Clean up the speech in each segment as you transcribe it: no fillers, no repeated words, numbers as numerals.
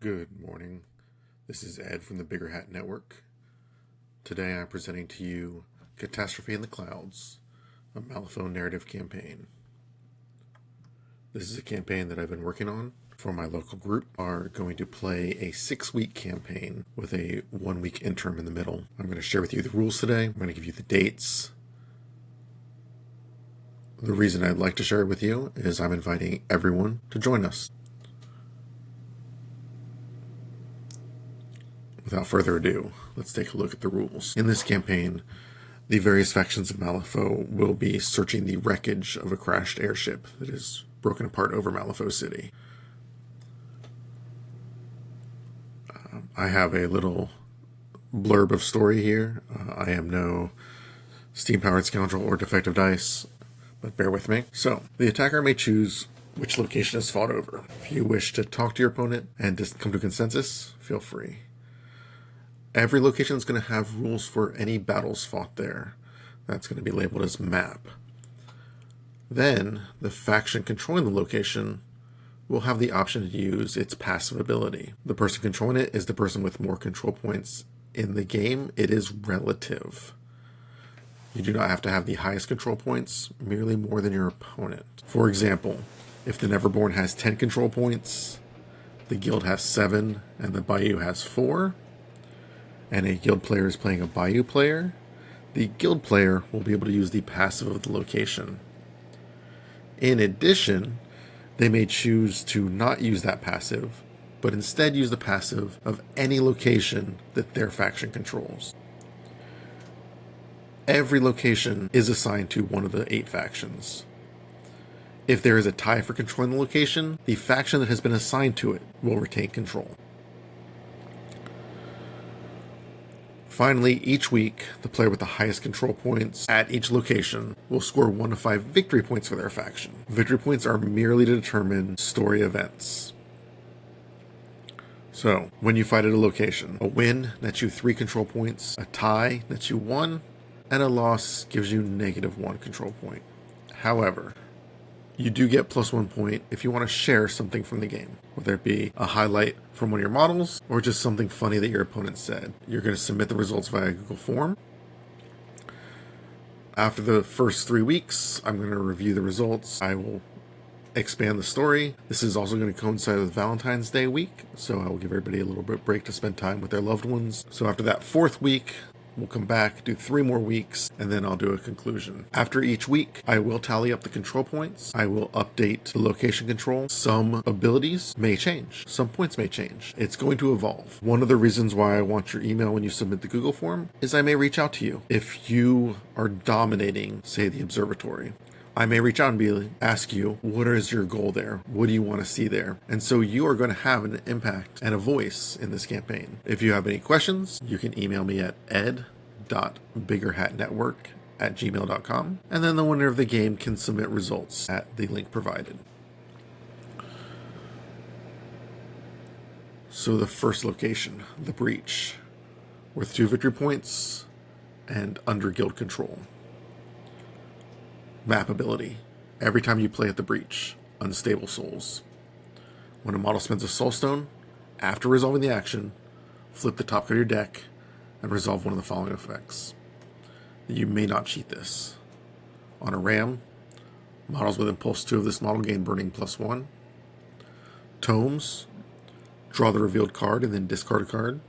Good morning. This is Ed from the Bigger Hat Network. Today I'm presenting to you Catastrophe in the Clouds, a Malifaux narrative campaign. This is a campaign that I've been working on for my local group. Are going to play a 6-week campaign with a 1-week interim in the middle. I'm going to share with you the rules today. I'm going to give you the dates. The reason I'd like to share it with you is I'm inviting everyone to join us. Without further ado, let's take a look at the rules. In this campaign, the various factions of Malifaux will be searching the wreckage of a crashed airship that is broken apart over Malifaux City. I have a little blurb of story here. I am no steam-powered scoundrel or defective dice, but bear with me. So, the attacker may choose which location is fought over. If you wish to talk to your opponent and just come to consensus, feel free. Every location is going to have rules for any battles fought there. That's going to be labeled as map. Then, the faction controlling the location will have the option to use its passive ability. The person controlling it is the person with more control points in the game. It is relative. You do not have to have the highest control points, merely more than your opponent. For example, if the Neverborn has 10 control points, the guild has 7, and the Bayou has 4, and a guild player is playing a Bayou player, the guild player will be able to use the passive of the location. In addition, they may choose to not use that passive, but instead use the passive of any location that their faction controls. Every location is assigned to one of the 8 factions. If there is a tie for controlling the location, the faction that has been assigned to it will retain control. Finally, each week, the player with the highest control points at each location will score 1 to 5 victory points for their faction. Victory points are merely to determine story events. So, when you fight at a location, a win nets you 3 control points, a tie nets you 1, and a loss gives you -1 control point. However, you do get +1 point if you want to share something from the game, whether it be a highlight from one of your models or just something funny that your opponent said. You're going to submit the results via Google form. After the first 3 weeks, I'm going to review the results. I will expand the story. This is also going to coincide with Valentine's Day week, so I will give everybody a little bit break to spend time with their loved ones. So after that 4th week, we'll come back, do 3 more weeks, and then I'll do a conclusion. After each week, I will tally up the control points. I will update the location control. Some abilities may change. Some points may change. It's going to evolve. One of the reasons why I want your email when you submit the Google form is I may reach out to you. If you are dominating, say, the observatory, I may reach out and ask you, what is your goal there? What do you want to see there? And so you are going to have an impact and a voice in this campaign. If you have any questions, you can email me at ed.biggerhatnetwork@gmail.com, and then the winner of the game can submit results at the link provided. So the first location, the breach, worth 2 victory points and under guild control. Map ability. Every time you play at the breach, unstable souls. When a model spends a soul stone, after resolving the action, flip the top card of your deck and resolve one of the following effects. You may not cheat this. On a ram, models with impulse 2 of this model gain burning +1. Tomes, draw the revealed card and then discard a card.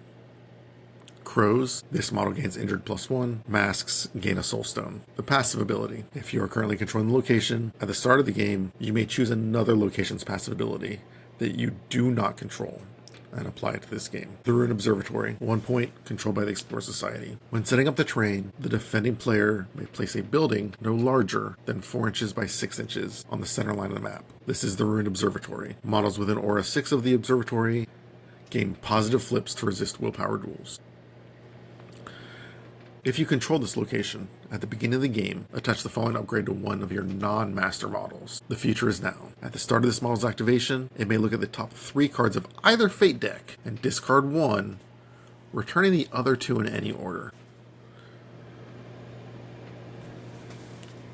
Crows, this model gains injured +1. Masks, gain a soul stone. The passive ability. If you are currently controlling the location, at the start of the game, you may choose another location's passive ability that you do not control and apply it to this game. The Ruined Observatory, 1 point, controlled by the Explorer Society. When setting up the terrain, the defending player may place a building no larger than 4 inches by 6 inches on the center line of the map. This is the Ruined Observatory. Models within Aura 6 of the observatory gain positive flips to resist willpower duels. If you control this location, at the beginning of the game, attach the following upgrade to one of your non-master models. The future is now. At the start of this model's activation, it may look at the top 3 cards of either Fate deck and discard 1, returning the other 2 in any order.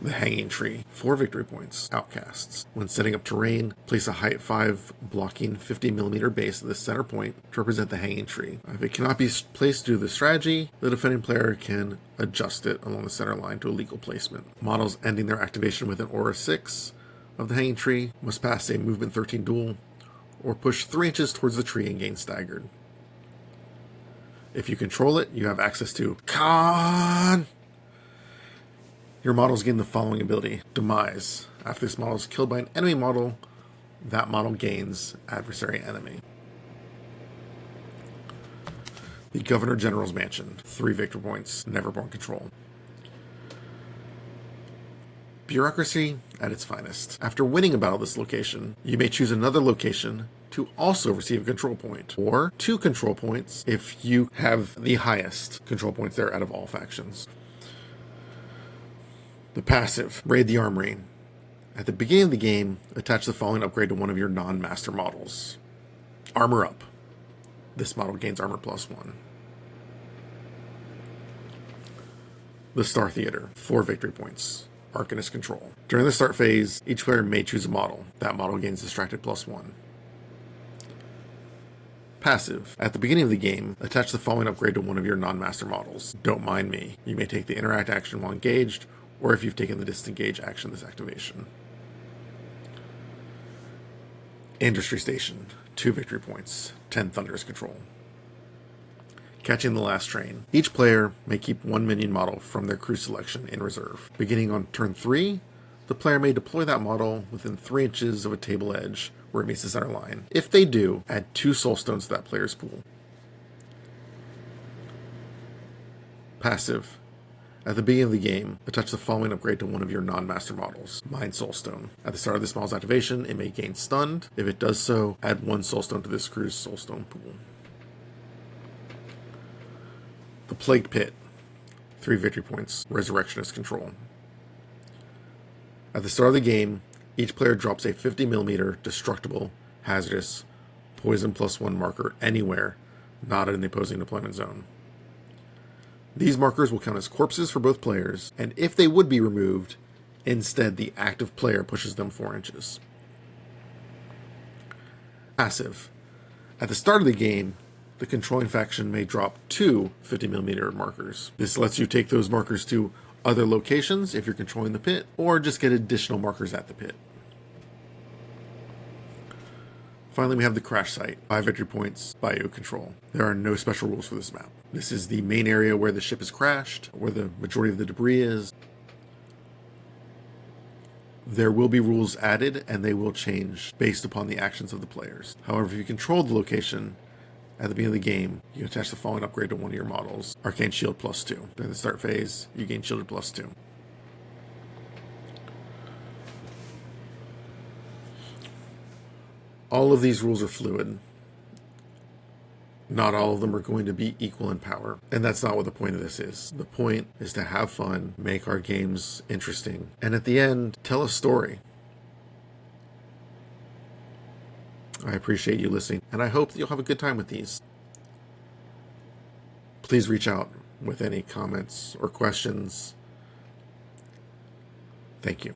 The Hanging Tree, 4 victory points. Outcasts. When setting up terrain, place a height 5 blocking 50mm base at the center point to represent the Hanging Tree. If it cannot be placed due to the strategy, the defending player can adjust it along the center line to a legal placement. Models ending their activation with an Aura 6 of the Hanging Tree must pass a Movement 13 duel or push 3 inches towards the tree and gain staggered. If you control it, you have access to Khan. Your models gain the following ability: Demise. After this model is killed by an enemy model, that model gains adversary enemy. The Governor General's Mansion, 3 victory points, Neverborn control. Bureaucracy at its finest. After winning a battle at this location, you may choose another location to also receive a control point, or 2 control points if you have the highest control points there out of all factions. The passive, Raid the Armory. At the beginning of the game, attach the following upgrade to one of your non-master models. Armor Up. This model gains armor +1. The Star Theater, 4 victory points. Arcanist control. During the start phase, each player may choose a model. That model gains distracted +1. Passive. At the beginning of the game, attach the following upgrade to one of your non-master models. Don't Mind Me. You may take the interact action while engaged, or if you've taken the disengage action this activation. Industry Station, 2 victory points, 10 Thunderous control. Catching the Last Train. Each player may keep 1 minion model from their crew selection in reserve. Beginning on turn 3, the player may deploy that model within 3 inches of a table edge where it meets the center line. If they do, add 2 soul stones to that player's pool. Passive. At the beginning of the game, attach the following upgrade to one of your non-master models. Mind Soulstone. At the start of this model's activation, it may gain stunned. If it does so, add 1 soulstone to this crew's soulstone pool. The Plague Pit, 3 victory points, Resurrectionist control. At the start of the game, each player drops a 50mm destructible, hazardous, poison +1 marker anywhere not in the opposing deployment zone. These markers will count as corpses for both players, and if they would be removed, instead the active player pushes them 4 inches. Passive. At the start of the game, the controlling faction may drop 2 50mm markers. This lets you take those markers to other locations if you're controlling the pit, or just get additional markers at the pit. Finally, we have the Crash Site, 5 victory points, Bayou control. There are no special rules for this map. This is the main area where the ship is crashed, where the majority of the debris is. There will be rules added, and they will change based upon the actions of the players. However, if you control the location, at the beginning of the game, you attach the following upgrade to one of your models. Arcane Shield +2. During the start phase, you gain Shielded +2. All of these rules are fluid. Not all of them are going to be equal in power. And that's not what the point of this is. The point is to have fun, make our games interesting, and at the end, tell a story. I appreciate you listening, and I hope that you'll have a good time with these. Please reach out with any comments or questions. Thank you.